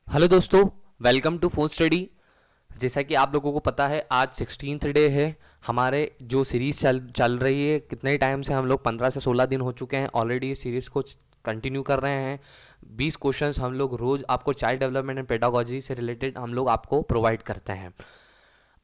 Hello दोस्तों, welcome to phone study. जैसा कि आप लोगों को पता है, आज 16th डे है। हमारे जो सीरीज़ चल चल रही है, कितने टाइम से हम लोग 15 से 16 दिन हो चुके हैं ऑलरेडी इस सीरीज़ को कंटिन्यू कर रहे हैं। 20 क्वेश्चंस हम लोग रोज़ आपको चाइल्ड डेवलपमेंट एंड पेडागोजी से रिलेटेड हम लोग आपको प्रोवाइड करते हैं।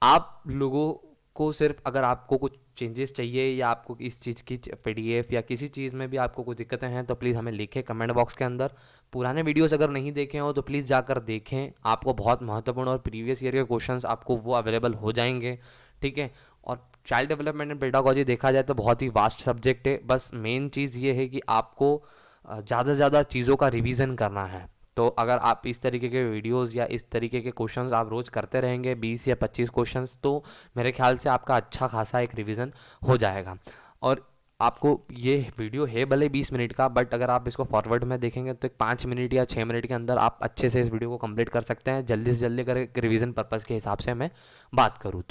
आप लोगों को सिर्फ अगर आपको कुछ चेंजेस चाहिए या आपको इस चीज़ की पीडीएफ या किसी चीज़ में भी आपको कुछ दिक्कतें हैं तो प्लीज़ हमें लिखें कमेंट बॉक्स के अंदर। पुराने वीडियोस अगर नहीं देखे हो तो प्लीज़ जाकर देखें, आपको बहुत महत्वपूर्ण और प्रीवियस ईयर के क्वेश्चंस आपको वो अवेलेबल हो जाएंगे। ठीक है। और चाइल्ड डेवलपमेंट एंड पेडागोजी देखा जाए तो बहुत ही वास्ट सब्जेक्ट है। बस मेन चीज़ ये है कि आपको ज़्यादा से ज़्यादा चीज़ों का रिवीजन करना है। तो अगर आप इस तरीके के वीडियोस या इस तरीके के क्वेश्चंस आप रोज़ करते रहेंगे 20 या 25 क्वेश्चंस, तो मेरे ख्याल से आपका अच्छा खासा एक रिवीजन हो जाएगा। और आपको ये वीडियो है भले 20 मिनट का, बट अगर आप इसको फॉरवर्ड में देखेंगे तो एक 5 मिनट या 6 मिनट के अंदर आप अच्छे से इस वीडियो को कंप्लीट कर सकते हैं, जल्दी से जल्दी अगर एक रिवीजन पर्पज़ के हिसाब से मैं बात करूँ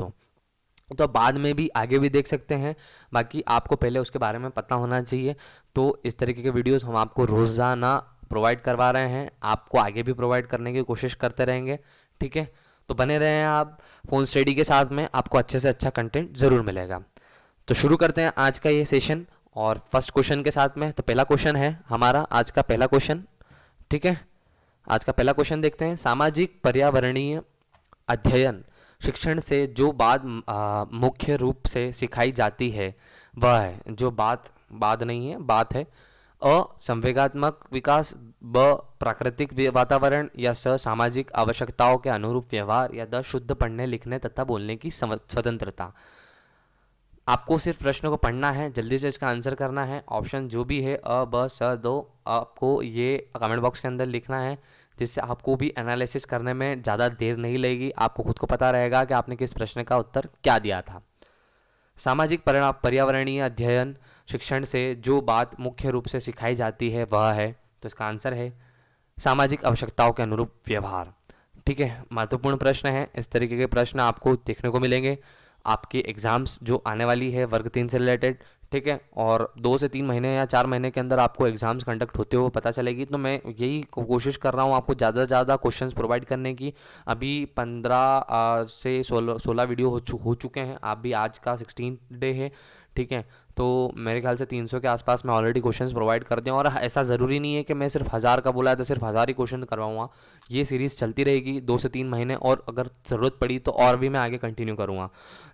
तो बाद में भी आगे भी देख सकते हैं। बाकी आपको पहले उसके बारे में पता होना चाहिए। तो इस तरीके के वीडियोस हम आपको रोज़ाना प्रोवाइड करवा रहे हैं, आपको आगे भी प्रोवाइड करने की कोशिश करते रहेंगे। ठीक है। तो बने रहें आप फ़ोन स्टडी के साथ में, आपको अच्छे से अच्छा कंटेंट ज़रूर मिलेगा। तो शुरू करते हैं आज का ये सेशन और फर्स्ट क्वेश्चन के साथ में। तो पहला क्वेश्चन है हमारा आज का पहला क्वेश्चन। ठीक है। आज का पहला क्वेश्चन देखते हैं। सामाजिक पर्यावरणीय अध्ययन शिक्षण से जो बात मुख्य रूप से सिखाई जाती है वह है, जो बात बात नहीं है बात है, अ संवेगात्मक विकास, ब प्राकृतिक वातावरण, या स सामाजिक आवश्यकताओं के अनुरूप व्यवहार, या द शुद्ध पढ़ने लिखने तथा बोलने की स्वतंत्रता। आपको सिर्फ प्रश्न को पढ़ना है, जल्दी से इसका आंसर करना है। ऑप्शन जो भी है अ ब स दो, आपको ये कमेंट बॉक्स के अंदर लिखना है, जिससे आपको भी एनालिसिस करने में ज़्यादा देर नहीं लगेगी। आपको खुद को पता रहेगा कि आपने किस प्रश्न का उत्तर क्या दिया था। सामाजिक पर्यावरणीय अध्ययन शिक्षण से जो बात मुख्य रूप से सिखाई जाती है वह है, तो इसका आंसर है सामाजिक आवश्यकताओं के अनुरूप व्यवहार। ठीक है। महत्वपूर्ण प्रश्न है। इस तरीके के प्रश्न आपको देखने को मिलेंगे आपके एग्ज़ाम्स जो आने वाली है वर्ग 3 से रिलेटेड। ठीक है। और 2 से 3 महीने या 4 महीने के अंदर आपको एग्ज़ाम्स कंडक्ट होते हुए पता चलेगी। तो मैं यही कोशिश कर रहा हूँ आपको ज़्यादा से ज़्यादा क्वेश्चंस प्रोवाइड करने की। अभी 15 से 16 वीडियो हो चुके हैं। आप भी आज का 16 डे है। ठीक है। तो मेरे ख्याल से 300 के आसपास मैं ऑलरेडी क्वेश्चंस प्रोवाइड कर दूँ। और ऐसा ज़रूरी नहीं है कि मैं सिर्फ 1000 का बोला है तो सिर्फ 1000 ही क्वेश्चन करवाऊँगा। ये सीरीज़ चलती रहेगी 2 से 3 महीने, और अगर ज़रूरत पड़ी तो और भी मैं आगे कंटिन्यू करूँगा।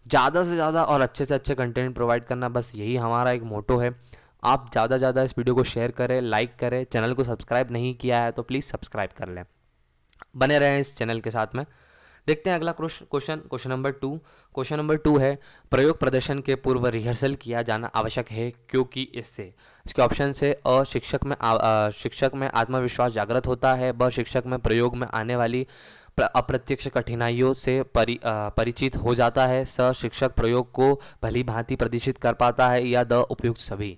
ज़्यादा से ज़्यादा और अच्छे से अच्छे कंटेंट प्रोवाइड करना, बस यही हमारा एक मोटो है। आप ज़्यादा से ज़्यादा इस वीडियो को शेयर करें, लाइक करें। चैनल को सब्सक्राइब नहीं किया है तो प्लीज़ सब्सक्राइब कर लें, बने रहें इस चैनल के साथ में। देखते हैं अगला क्वेश्चन। क्वेश्चन नंबर टू है, प्रयोग प्रदर्शन के पूर्व रिहर्सल किया जाना आवश्यक है क्योंकि इससे। इसके ऑप्शन से अ शिक्षक में आत्मविश्वास जागृत होता है, ब शिक्षक में प्रयोग में आने वाली अप्रत्यक्ष कठिनाइयों से परिचित हो जाता है, स शिक्षक प्रयोग को भली भांति प्रदर्शित कर पाता है, या द उपयुक्त सभी।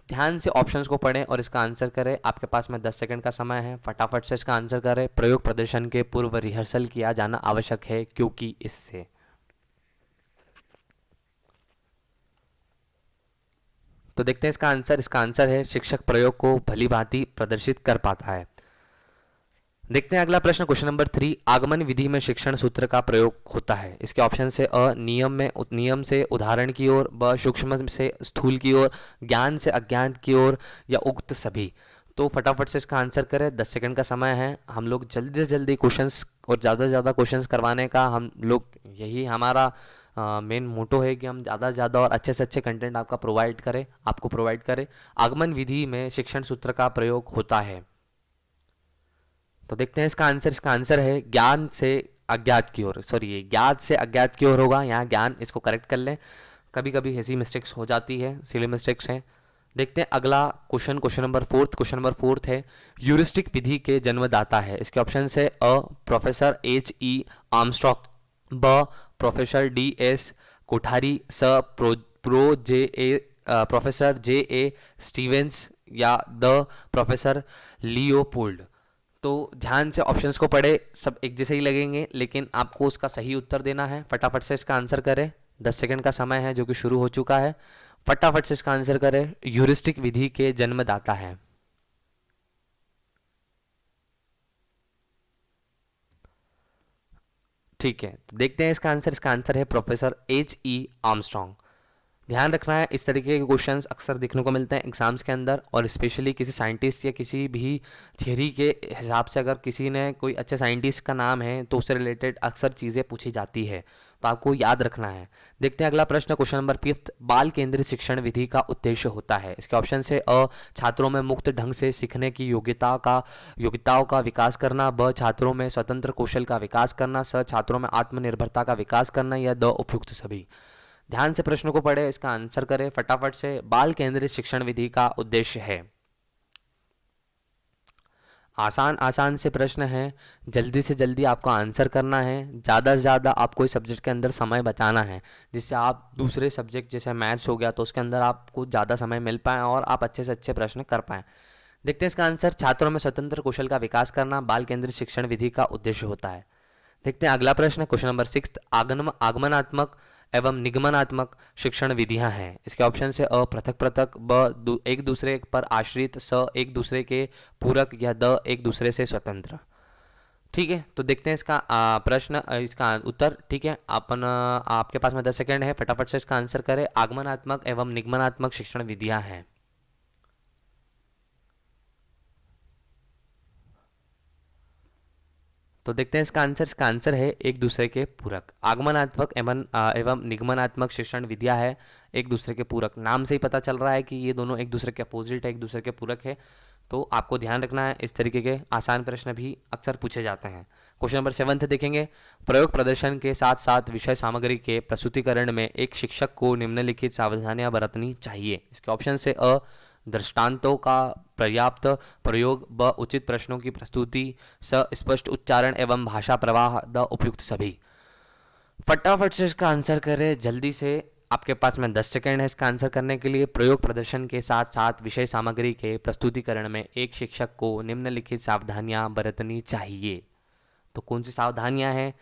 ध्यान से ऑप्शंस को पढ़ें और इसका आंसर करें। आपके पास में 10 सेकंड का समय है, फटाफट से इसका आंसर करें। प्रयोग प्रदर्शन के पूर्व रिहर्सल किया जाना आवश्यक है क्योंकि इससे। तो देखते हैं इसका आंसर। इसका आंसर है शिक्षक प्रयोग को भली भांति प्रदर्शित कर पाता है। देखते हैं अगला प्रश्न। क्वेश्चन नंबर 3, आगमन विधि में शिक्षण सूत्र का प्रयोग होता है। इसके ऑप्शन से अ नियम से उदाहरण की ओर, ब सूक्ष्म से स्थूल की ओर, ज्ञान से अज्ञान की ओर, या उक्त सभी। तो फटाफट से इसका आंसर करें। 10 सेकंड का समय है। हम लोग जल्दी से जल्दी क्वेश्चंस और ज़्यादा से ज़्यादा क्वेश्चंस करवाने का हम लोग, यही हमारा मेन मोटो है कि हम ज़्यादा से ज़्यादा और अच्छे से अच्छे कंटेंट आपको प्रोवाइड करें। आगमन विधि में शिक्षण सूत्र का प्रयोग होता है। तो देखते हैं इसका आंसर। इसका आंसर है ज्ञान से अज्ञात की ओर। सॉरी, ये ज्ञात से अज्ञात की ओर होगा, यहाँ ज्ञान, इसको करेक्ट कर लें। कभी कभी ऐसी मिस्टेक्स हो जाती है, सिली मिस्टेक्स हैं। देखते हैं अगला क्वेश्चन। क्वेश्चन नंबर फोर्थ है, ह्यूरिस्टिक विधि के जन्मदाता है। इसके ऑप्शन है अ प्रोफेसर H.E. आर्मस्ट्रॉन्ग, ब प्रोफेसर D.S. कोठारी, स प्रोफेसर J.A. स्टीवेंस, या द प्रोफेसर लियोपोल्ड। तो ध्यान से ऑप्शंस को पढ़े, सब एक जैसे ही लगेंगे लेकिन आपको उसका सही उत्तर देना है। फटाफट से इसका आंसर करें। 10 सेकंड का समय है जो कि शुरू हो चुका है। फटाफट से इसका आंसर करें। ह्यूरिस्टिक विधि के जन्मदाता है। ठीक है, तो देखते हैं इसका आंसर है प्रोफेसर H.E. आर्मस्ट्रॉन्ग। ध्यान रखना है, इस तरीके के क्वेश्चंस अक्सर देखने को मिलते हैं एग्जाम्स के अंदर, और स्पेशली किसी साइंटिस्ट या किसी भी थियरी के हिसाब से अगर किसी ने कोई अच्छे साइंटिस्ट का नाम है तो उससे रिलेटेड अक्सर चीज़ें पूछी जाती है, तो आपको याद रखना है। देखते हैं अगला प्रश्न, क्वेश्चन नंबर 5। बाल केंद्रित शिक्षण विधि का उद्देश्य होता है। इसके ऑप्शन से अ, छात्रों में मुक्त ढंग से सीखने की योग्यताओं का विकास करना, ब, छात्रों में स्वतंत्र कौशल का विकास करना, स, छात्रों में आत्मनिर्भरता का विकास करना, या द, उपयुक्त सभी। ध्यान से प्रश्न को पढ़े, इसका आंसर करें फटाफट से। बाल केंद्रित शिक्षण विधि का उद्देश्य है, आसान आसान से प्रश्न है, जल्दी से जल्दी आपको आंसर करना है, ज़्यादा से ज़्यादा आपको इस सब्जेक्ट के अंदर समय बचाना है, जिससे आप दूसरे सब्जेक्ट जैसे मैथ्स हो गया तो उसके अंदर आपको ज़्यादा समय मिल पाए और आप अच्छे से अच्छे प्रश्न कर पाएँ। देखते हैं इसका आंसर, छात्रों में स्वतंत्र कौशल का विकास करना बाल केंद्रित शिक्षण विधि का उद्देश्य होता है। देखते हैं अगला प्रश्न, क्वेश्चन नंबर 6। आगमनात्मक एवं निगमनात्मक शिक्षण विधियां हैं। इसके ऑप्शन से अ, पृथक पृथक, ब, एक दूसरे पर आश्रित, स, एक दूसरे के पूरक, या द, एक दूसरे से स्वतंत्र। ठीक है, तो देखते हैं इसका प्रश्न, इसका उत्तर। ठीक है, आपके पास में 10 सेकेंड है, फटाफट से इसका आंसर करें। आगमनात्मक एवं निगमनात्मक शिक्षण विधियां हैं। तो देखते हैं इसका आंसर है एक दूसरे के पूरक। आगमनात्मक एवं निगमनात्मक शिक्षण विधिया है एक दूसरे के पूरक। नाम से ही पता चल रहा है कि ये दोनों एक दूसरे के अपोजिट है, एक दूसरे के पूरक है, तो आपको ध्यान रखना है। इस तरीके के आसान प्रश्न भी अक्सर पूछे जाते हैं। क्वेश्चन नंबर 7 देखेंगे, प्रयोग प्रदर्शन के साथ साथ विषय सामग्री के प्रस्तुतिकरण में एक शिक्षक को निम्नलिखित सावधानियां बरतनी चाहिए। इसके ऑप्शन से अ, दृष्टांतों का पर्याप्त प्रयोग, ब, उचित प्रश्नों की प्रस्तुति, स, स्पष्ट उच्चारण एवं भाषा प्रवाह, द, उपयुक्त सभी। फटाफट से इसका आंसर करें जल्दी से, आपके पास में 10 सेकेंड है इसका आंसर करने के लिए। प्रयोग प्रदर्शन के साथ साथ विषय सामग्री के प्रस्तुतिकरण में एक शिक्षक को निम्नलिखित सावधानियां बरतनी चाहिए। तो कौन सी सावधानियां हैं?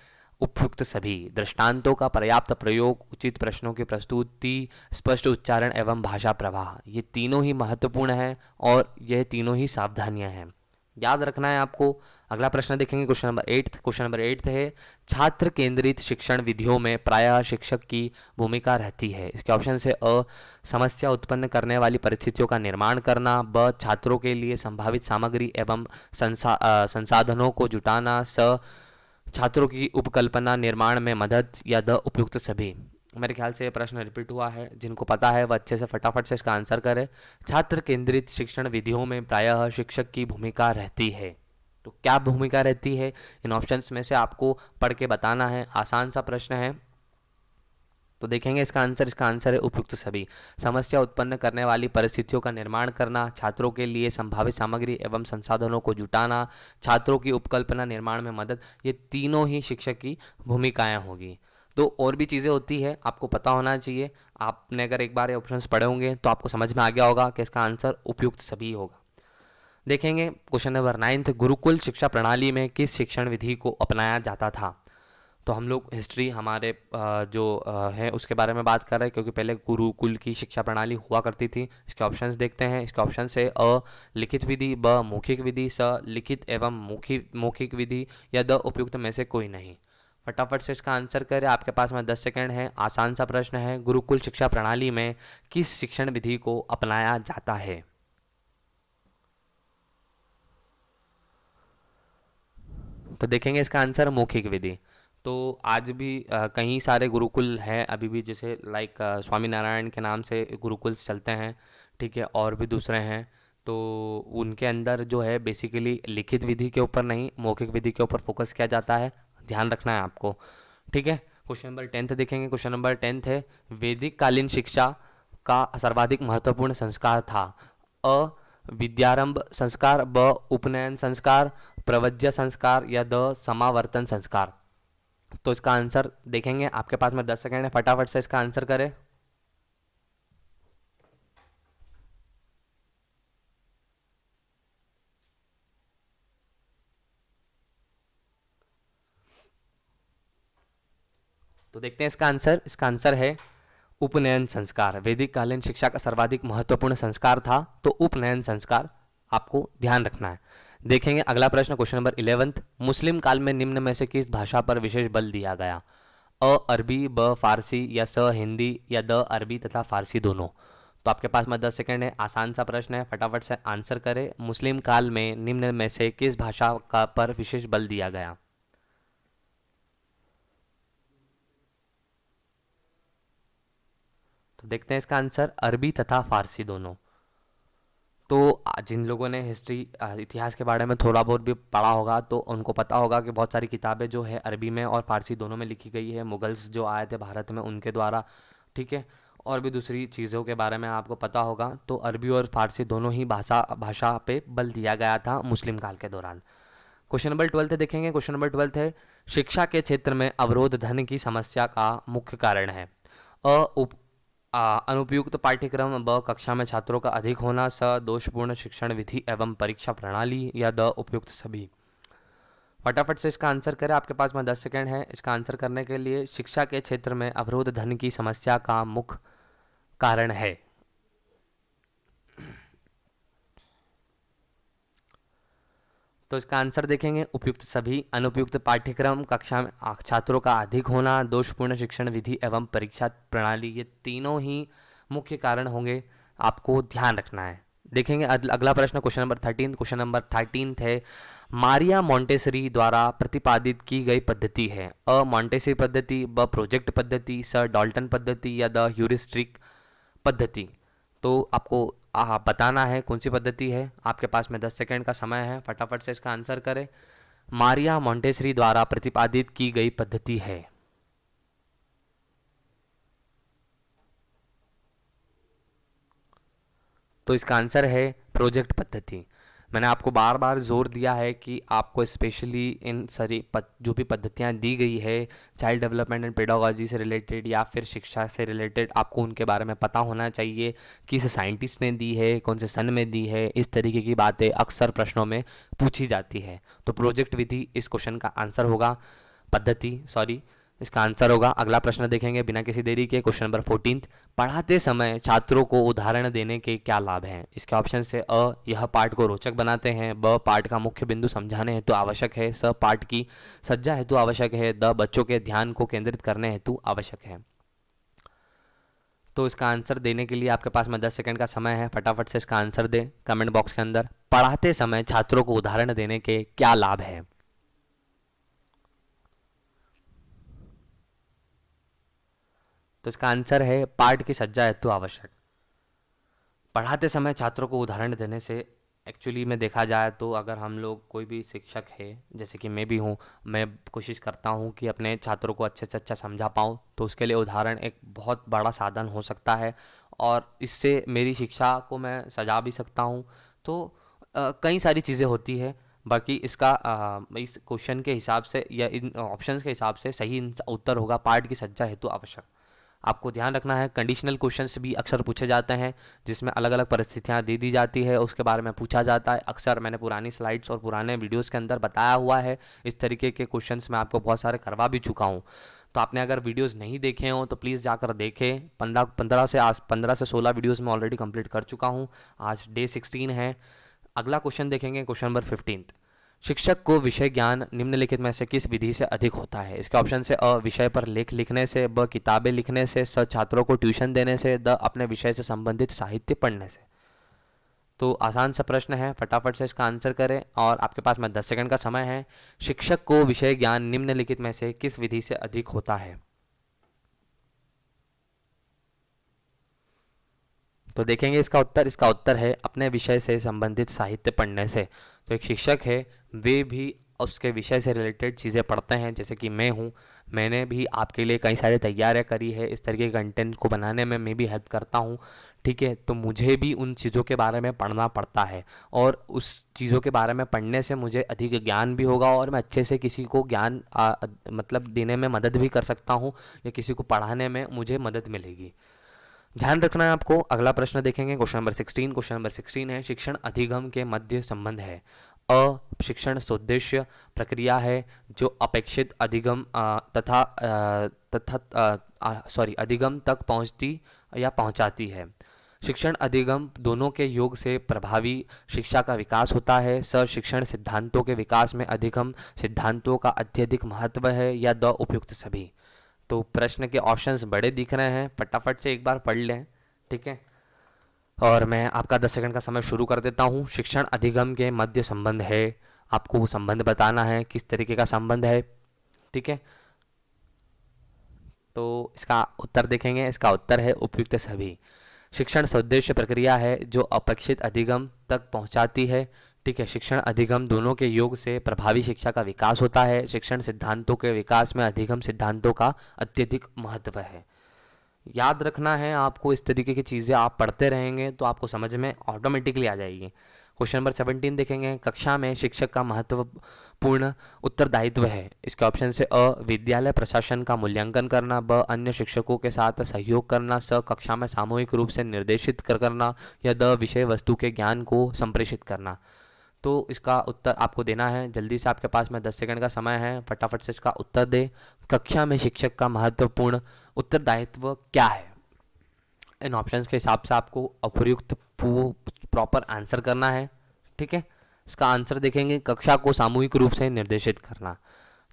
उपयुक्त सभी, दृष्टांतों का पर्याप्त प्रयोग, उचित प्रश्नों की प्रस्तुति, स्पष्ट उच्चारण एवं भाषा प्रवाह। ये तीनों ही महत्वपूर्ण हैं और यह तीनों ही सावधानियां हैं, याद रखना है आपको। अगला प्रश्न देखेंगे, क्वेश्चन नंबर 8 है, छात्र केंद्रित शिक्षण विधियों में प्रायः शिक्षक की भूमिका रहती है। इसके ऑप्शन से अ, समस्या उत्पन्न करने वाली परिस्थितियों का निर्माण करना, ब, छात्रों के लिए संभावित सामग्री एवं संसाधनों को जुटाना, स, छात्रों की उपकल्पना निर्माण में मदद, या द, उपयुक्त सभी। मेरे ख्याल से ये प्रश्न रिपीट हुआ है, जिनको पता है वह अच्छे से फटाफट से इसका आंसर करें। छात्र केंद्रित शिक्षण विधियों में प्रायः शिक्षक की भूमिका रहती है। तो क्या भूमिका रहती है, इन ऑप्शंस में से आपको पढ़ के बताना है, आसान सा प्रश्न है। तो देखेंगे इसका आंसर है उपयुक्त सभी। समस्या उत्पन्न करने वाली परिस्थितियों का निर्माण करना, छात्रों के लिए संभावित सामग्री एवं संसाधनों को जुटाना, छात्रों की उपकल्पना निर्माण में मदद, ये तीनों ही शिक्षक की भूमिकाएं होगी। तो और भी चीज़ें होती है, आपको पता होना चाहिए। आपने अगर एक बार ये ऑप्शंस पढ़े होंगे तो आपको समझ में आ गया होगा कि इसका आंसर उपयुक्त सभी होगा। देखेंगे क्वेश्चन नंबर 9, गुरुकुल शिक्षा प्रणाली में किस शिक्षण विधि को अपनाया जाता था। तो हम लोग हिस्ट्री हमारे है उसके बारे में बात कर रहे हैं, क्योंकि पहले गुरुकुल की शिक्षा प्रणाली हुआ करती थी। इसके ऑप्शंस देखते हैं। इसके ऑप्शन से अ, लिखित विधि, ब, मौखिक विधि, स, लिखित एवं मौखिक विधि, या द, उपयुक्त में से कोई नहीं। फटाफट से इसका आंसर करें, आपके पास में 10 सेकेंड है। आसान सा प्रश्न है, गुरुकुल शिक्षा प्रणाली में किस शिक्षण विधि को अपनाया जाता है। तो देखेंगे इसका आंसर मौखिक विधि। तो आज भी कई सारे गुरुकुल हैं अभी भी, जैसे लाइक स्वामी नारायण के नाम से गुरुकुल चलते हैं, ठीक है, और भी दूसरे हैं। तो उनके अंदर जो है बेसिकली लिखित विधि के ऊपर नहीं, मौखिक विधि के ऊपर फोकस किया जाता है, ध्यान रखना है आपको, ठीक है। क्वेश्चन नंबर 10 देखेंगे। क्वेश्चन नंबर 10 है, वैदिक कालीन शिक्षा का सर्वाधिक महत्वपूर्ण संस्कार था। अ, विद्यारंभ संस्कार, ब, उपनयन संस्कार, प्रवज्य संस्कार, या द, समावर्तन संस्कार। तो इसका आंसर देखेंगे, आपके पास में 10 सेकेंड है, फटाफट से इसका आंसर करें। तो देखते हैं इसका आंसर है उपनयन संस्कार। वैदिक कालीन शिक्षा का सर्वाधिक महत्वपूर्ण संस्कार था, तो उपनयन संस्कार आपको ध्यान रखना है। देखेंगे अगला प्रश्न, क्वेश्चन नंबर 11। मुस्लिम काल में निम्न में से किस भाषा पर विशेष बल दिया गया? अ अरबी, ब फारसी, या स हिंदी, या द अरबी तथा फारसी दोनों। तो आपके पास में 10 सेकंड है, आसान सा प्रश्न है, फटाफट से आंसर करें। मुस्लिम काल में निम्न में से किस भाषा का पर विशेष बल दिया गया? तो देखते हैं इसका आंसर, अरबी तथा फारसी दोनों। तो जिन लोगों ने हिस्ट्री इतिहास के बारे में थोड़ा बहुत भी पढ़ा होगा तो उनको पता होगा कि बहुत सारी किताबें जो है अरबी में और फारसी दोनों में लिखी गई है, मुगल्स जो आए थे भारत में उनके द्वारा। ठीक है, और भी दूसरी चीज़ों के बारे में आपको पता होगा। तो अरबी और फारसी दोनों ही भाषा भाषा पे बल दिया गया था मुस्लिम काल के दौरान। क्वेश्चन नंबर 12 देखेंगे, क्वेश्चन नंबर 12 है, शिक्षा के क्षेत्र में अवरोध धन की समस्या का मुख्य कारण है? अ उप अनुपयुक्त पाठ्यक्रम, ब कक्षा में छात्रों का अधिक होना, स दोषपूर्ण शिक्षण विधि एवं परीक्षा प्रणाली, या द उपयुक्त सभी। फटाफट से इसका आंसर करें, आपके पास में 10 सेकंड है इसका आंसर करने के लिए। शिक्षा के क्षेत्र में अवरोध धन की समस्या का मुख्य कारण है। तो इसका आंसर देखेंगे, उपयुक्त सभी, अनुपयुक्त पाठ्यक्रम, कक्षा में छात्रों का अधिक होना, दोषपूर्ण शिक्षण विधि एवं परीक्षा प्रणाली, ये तीनों ही मुख्य कारण होंगे, आपको ध्यान रखना है। देखेंगे अगला प्रश्न, क्वेश्चन नंबर 13। क्वेश्चन नंबर 13 है, मारिया मोंटेसरी द्वारा प्रतिपादित की गई पद्धति है? अ मोंटेसरी पद्धति, ब प्रोजेक्ट पद्धति, स डॉल्टन पद्धति, या द ह्यूरिस्टिक पद्धति। तो आपको बताना है कौन सी पद्धति है। आपके पास में 10 सेकंड का समय है, फटाफट से इसका आंसर करें। मारिया मोंटेसरी द्वारा प्रतिपादित की गई पद्धति है। तो इसका आंसर है प्रोजेक्ट पद्धति। मैंने आपको बार बार जोर दिया है कि आपको स्पेशली इन सारी जो भी पद्धतियाँ दी गई है चाइल्ड डेवलपमेंट एंड पेडागोजी से रिलेटेड या फिर शिक्षा से रिलेटेड, आपको उनके बारे में पता होना चाहिए, किस साइंटिस्ट ने दी है, कौन से सन में दी है। इस तरीके की बातें अक्सर प्रश्नों में पूछी जाती है। तो प्रोजेक्ट विधि इस क्वेश्चन का आंसर होगा, पद्धति सॉरी, इसका आंसर होगा। अगला प्रश्न देखेंगे बिना किसी देरी के, क्वेश्चन नंबर 14। पढ़ाते समय छात्रों को उदाहरण देने के क्या लाभ हैं? इसके ऑप्शन से अ यह पाठ को रोचक बनाते हैं, ब पाठ का मुख्य बिंदु समझाने हेतु आवश्यक है, स पाठ की सज्जा हेतु आवश्यक है, द बच्चों के ध्यान को केंद्रित करने हेतु आवश्यक है। तो इसका आंसर देने के लिए आपके पास में 10 सेकंड का समय है, फटाफट से इसका आंसर दें कमेंट बॉक्स के अंदर। पढ़ाते समय छात्रों को उदाहरण देने के क्या लाभ है? तो इसका आंसर है पाठ की सज्जा हेतु आवश्यक। पढ़ाते समय छात्रों को उदाहरण देने से एक्चुअली में देखा जाए तो अगर हम लोग कोई भी शिक्षक है, जैसे कि मैं भी हूँ, मैं कोशिश करता हूँ कि अपने छात्रों को अच्छे से अच्छा समझा पाऊँ, तो उसके लिए उदाहरण एक बहुत बड़ा साधन हो सकता है और इससे मेरी शिक्षा को मैं सजा भी सकता हूँ। तो कई सारी चीज़ें होती है। बाकी इसका इस क्वेश्चन के हिसाब से या इन ऑप्शंस के हिसाब से सही उत्तर होगा पाठ की सज्जा हेतु आवश्यक। आपको ध्यान रखना है, कंडीशनल क्वेश्चंस भी अक्सर पूछे जाते हैं जिसमें अलग अलग परिस्थितियां दे दी जाती है, उसके बारे में पूछा जाता है। अक्सर मैंने पुरानी स्लाइड्स और पुराने वीडियोस के अंदर बताया हुआ है, इस तरीके के क्वेश्चंस मैं आपको बहुत सारे करवा भी चुका हूँ। तो आपने अगर वीडियोस नहीं देखे हों तो प्लीज़ जाकर देखें। 15 से 16 वीडियोस मैं ऑलरेडी कंप्लीट कर चुका हूँ। आज डे 16 है। अगला क्वेश्चन देखेंगे, क्वेश्चन नंबर 15। शिक्षक को विषय ज्ञान निम्नलिखित में से किस विधि से अधिक होता है? इसके ऑप्शन से अ विषय पर लेख लिखने से, ब किताबें लिखने से, स छात्रों को ट्यूशन देने से, द अपने विषय से संबंधित साहित्य पढ़ने से। तो आसान सा प्रश्न है, फटाफट से इसका आंसर करें और आपके पास में 10 सेकंड का समय है। शिक्षक को विषय ज्ञान निम्नलिखित में से किस विधि से अधिक होता है? तो देखेंगे इसका उत्तर है अपने विषय से संबंधित साहित्य पढ़ने से। तो एक शिक्षक है, वे भी उसके विषय से रिलेटेड चीज़ें पढ़ते हैं। जैसे कि मैं हूँ, मैंने भी आपके लिए कई सारी तैयारियाँ करी है, इस तरीके के कंटेंट को बनाने में मैं भी हेल्प करता हूँ। ठीक है, तो मुझे भी उन चीज़ों के बारे में पढ़ना पड़ता है और उस चीज़ों के बारे में पढ़ने से मुझे अधिक ज्ञान भी होगा और मैं अच्छे से किसी को ज्ञान मतलब देने में मदद भी कर सकता हूँ या किसी को पढ़ाने में मुझे मदद मिलेगी। ध्यान रखना है आपको। अगला प्रश्न देखेंगे, क्वेश्चन नंबर 16। क्वेश्चन नंबर 16 है, शिक्षण अधिगम के मध्य संबंध है? अ शिक्षण सोद्देश्य प्रक्रिया है जो अपेक्षित अधिगम अधिगम तक पहुंचती या पहुंचाती है। शिक्षण अधिगम दोनों के योग से प्रभावी शिक्षा का विकास होता है। स शिक्षण सिद्धांतों के विकास में अधिगम सिद्धांतों का अत्यधिक महत्व है, या द उपयुक्त सभी। तो प्रश्न के ऑप्शंस बड़े दिख रहे हैं, फटाफट से एक बार पढ़ लें, ठीक है। और मैं आपका 10 सेकंड का समय शुरू कर देता हूँ। शिक्षण अधिगम के मध्य संबंध है, आपको वो संबंध बताना है किस तरीके का संबंध है, ठीक है। तो इसका उत्तर देखेंगे, इसका उत्तर है उपयुक्त सभी। शिक्षण सदृश प्रक्रिया है जो अपेक्षित अधिगम तक पहुंचाती है, ठीक है। शिक्षण अधिगम दोनों के योग से प्रभावी शिक्षा का विकास होता है। शिक्षण सिद्धांतों के विकास में अधिगम सिद्धांतों का अत्यधिक महत्व है। याद रखना है आपको, इस तरीके की चीज़ें आप पढ़ते रहेंगे तो आपको समझ में ऑटोमेटिकली आ जाएगी। क्वेश्चन नंबर 17 देखेंगे, कक्षा में शिक्षक का महत्वपूर्ण उत्तरदायित्व है। इसके ऑप्शन से अ विद्यालय प्रशासन का मूल्यांकन करना, ब अन्य शिक्षकों के साथ सहयोग करना, स कक्षा में सामूहिक रूप से निर्देशित करना, या द विषय वस्तु के ज्ञान को संप्रेषित करना। तो इसका उत्तर आपको देना है। जल्दी से, आपके पास में 10 सेकंड का समय है, फटाफट से इसका उत्तर दे। कक्षा में शिक्षक का महत्वपूर्ण उत्तरदायित्व क्या है? इन ऑप्शंस के हिसाब से आपको उपयुक्त प्रॉपर आंसर करना है, ठीक है। इसका आंसर देखेंगे, कक्षा को सामूहिक रूप से निर्देशित करना।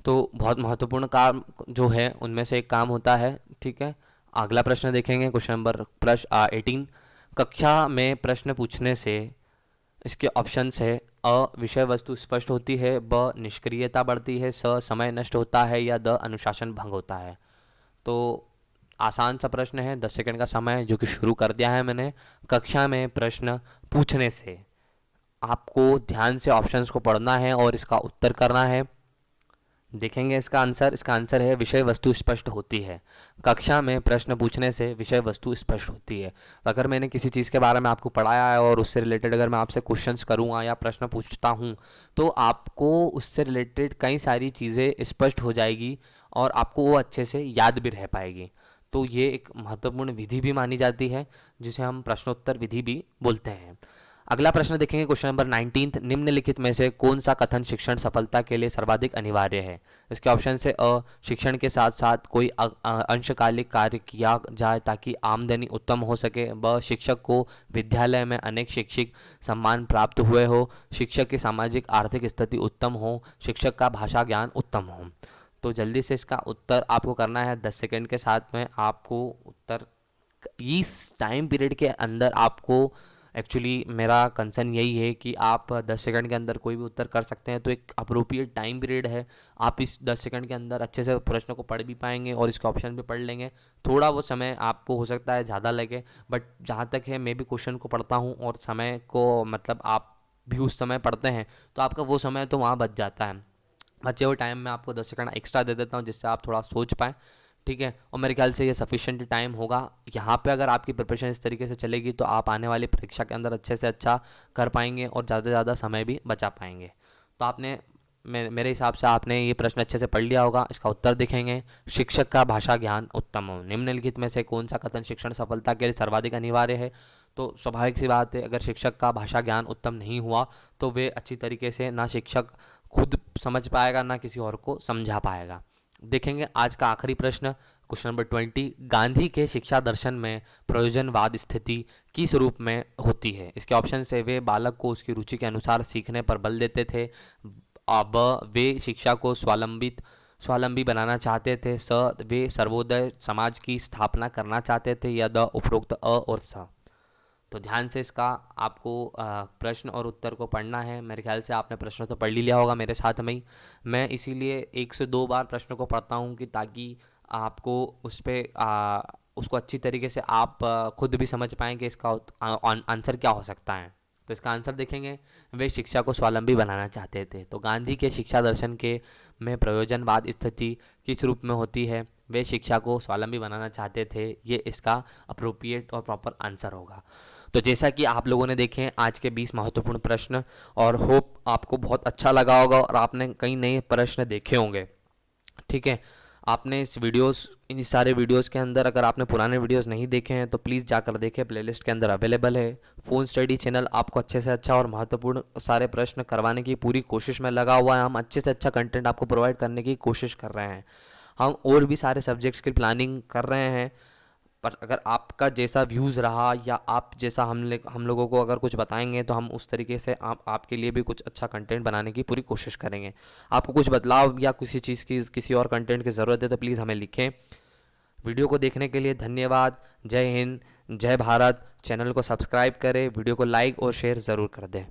तो बहुत महत्वपूर्ण काम जो है उनमें से एक काम होता है, ठीक है। अगला प्रश्न देखेंगे, क्वेश्चन नंबर 18, कक्षा में प्रश्न पूछने से इसके ऑप्शंस है अ विषय वस्तु स्पष्ट होती है, ब निष्क्रियता बढ़ती है, स समय नष्ट होता है, या द अनुशासन भंग होता है। तो आसान सा प्रश्न है, 10 सेकंड का समय है जो कि शुरू कर दिया है मैंने। कक्षा में प्रश्न पूछने से आपको ध्यान से ऑप्शंस को पढ़ना है और इसका उत्तर करना है। देखेंगे इसका आंसर है विषय वस्तु स्पष्ट होती है। कक्षा में प्रश्न पूछने से विषय वस्तु स्पष्ट होती है। अगर मैंने किसी चीज़ के बारे में आपको पढ़ाया है और उससे रिलेटेड अगर मैं आपसे क्वेश्चंस करूँगा या प्रश्न पूछता हूँ तो आपको उससे रिलेटेड कई सारी चीज़ें स्पष्ट हो जाएगी और आपको वो अच्छे से याद भी रह पाएगी। तो ये एक महत्वपूर्ण विधि भी मानी जाती है जिसे हम प्रश्नोत्तर विधि भी बोलते हैं। अगला प्रश्न देखेंगे, क्वेश्चन नंबर 19, निम्नलिखित में से कौन सा कथन शिक्षण सफलता के लिए सर्वाधिक अनिवार्य है? इसके ऑप्शन से अ शिक्षण के साथ साथ कोई अंशकालिक कार्य किया जाए ताकि आमदनी उत्तम हो सके, ब शिक्षक को विद्यालय में अनेक शैक्षिक सम्मान प्राप्त हुए हो, शिक्षक की सामाजिक आर्थिक स्थिति उत्तम हो, शिक्षक का भाषा ज्ञान उत्तम हो। तो जल्दी से इसका उत्तर आपको करना है, 10 सेकंड के साथ में आपको उत्तर इस टाइम पीरियड के अंदर आपको एक्चुअली मेरा कंसर्न यही है कि आप 10 सेकंड के अंदर कोई भी उत्तर कर सकते हैं। तो एक अप्रोप्रिएट टाइम पीरियड है, आप इस 10 सेकंड के अंदर अच्छे से प्रश्न को पढ़ भी पाएंगे और इसके ऑप्शन भी पढ़ लेंगे। थोड़ा वो समय आपको हो सकता है ज़्यादा लगे, बट जहाँ तक है मैं भी क्वेश्चन को पढ़ता हूँ और समय को मतलब आप भी उस समय पढ़ते हैं तो आपका वो समय तो वहाँ बच जाता है। बचे हुए टाइम में आपको 10 सेकंड एक्स्ट्रा दे देता हूँ जिससे आप थोड़ा सोच पाएँ, ठीक है। और मेरे ख्याल से ये सफिशिएंट टाइम होगा। यहाँ पे अगर आपकी प्रिपरेशन इस तरीके से चलेगी तो आप आने वाली परीक्षा के अंदर अच्छे से अच्छा कर पाएंगे और ज़्यादा से ज़्यादा समय भी बचा पाएंगे। तो आपने मेरे हिसाब से आपने ये प्रश्न अच्छे से पढ़ लिया होगा। इसका उत्तर देखेंगे, शिक्षक का भाषा ज्ञान उत्तम हो। निम्नलिखित में से कौन सा कथन शिक्षण सफलता के लिए सर्वाधिक अनिवार्य है? तो स्वाभाविक सी बात है, अगर शिक्षक का भाषा ज्ञान उत्तम नहीं हुआ तो वे अच्छी तरीके से ना शिक्षक खुद समझ पाएगा ना किसी और को समझा पाएगा। देखेंगे आज का आखिरी प्रश्न, क्वेश्चन नंबर 20, गांधी के शिक्षा दर्शन में प्रयोजनवाद स्थिति किस रूप में होती है? इसके ऑप्शन से वे बालक को उसकी रुचि के अनुसार सीखने पर बल देते थे, अब वे शिक्षा को स्वावलंबी बनाना चाहते थे, स वे सर्वोदय समाज की स्थापना करना चाहते थे, या द उपरोक्त अ और स। तो ध्यान से इसका आपको प्रश्न और उत्तर को पढ़ना है। मेरे ख्याल से आपने प्रश्न तो पढ़ ही लिया होगा मेरे साथ में ही। मैं इसीलिए 1 से 2 बार प्रश्न को पढ़ता हूँ कि ताकि आपको उस पर उसको अच्छी तरीके से आप खुद भी समझ पाएँ कि इसका आंसर क्या हो सकता है। तो इसका आंसर देखेंगे, वे शिक्षा को स्वावलंबी बनाना चाहते थे। तो गांधी के शिक्षा दर्शन के में प्रयोजनवाद स्थिति किस रूप में होती है? वे शिक्षा को स्वावलंबी बनाना चाहते थे। ये इसका अप्रोप्रिएट और प्रॉपर आंसर होगा। तो जैसा कि आप लोगों ने देखे आज के 20 महत्वपूर्ण प्रश्न, और होप आपको बहुत अच्छा लगा होगा और आपने कई नए प्रश्न देखे होंगे, ठीक है। आपने इन सारे वीडियोस के अंदर अगर आपने पुराने वीडियोस नहीं देखे हैं तो प्लीज़ जाकर देखें, प्लेलिस्ट के अंदर अवेलेबल है। फ़ोन स्टडी चैनल आपको अच्छे से अच्छा और महत्वपूर्ण सारे प्रश्न करवाने की पूरी कोशिश में लगा हुआ है। हम अच्छे से अच्छा कंटेंट आपको प्रोवाइड करने की कोशिश कर रहे हैं। हम और भी सारे सब्जेक्ट्स की प्लानिंग कर रहे हैं। पर अगर आपका जैसा व्यूज़ रहा या आप जैसा हम लोगों को अगर कुछ बताएंगे तो हम उस तरीके से आपके लिए भी कुछ अच्छा कंटेंट बनाने की पूरी कोशिश करेंगे। आपको कुछ बदलाव या किसी चीज़ की किसी और कंटेंट की ज़रूरत है तो प्लीज़ हमें लिखें। वीडियो को देखने के लिए धन्यवाद। जय हिंद, जय भारत। चैनल को सब्सक्राइब करें, वीडियो को लाइक और शेयर ज़रूर कर दें।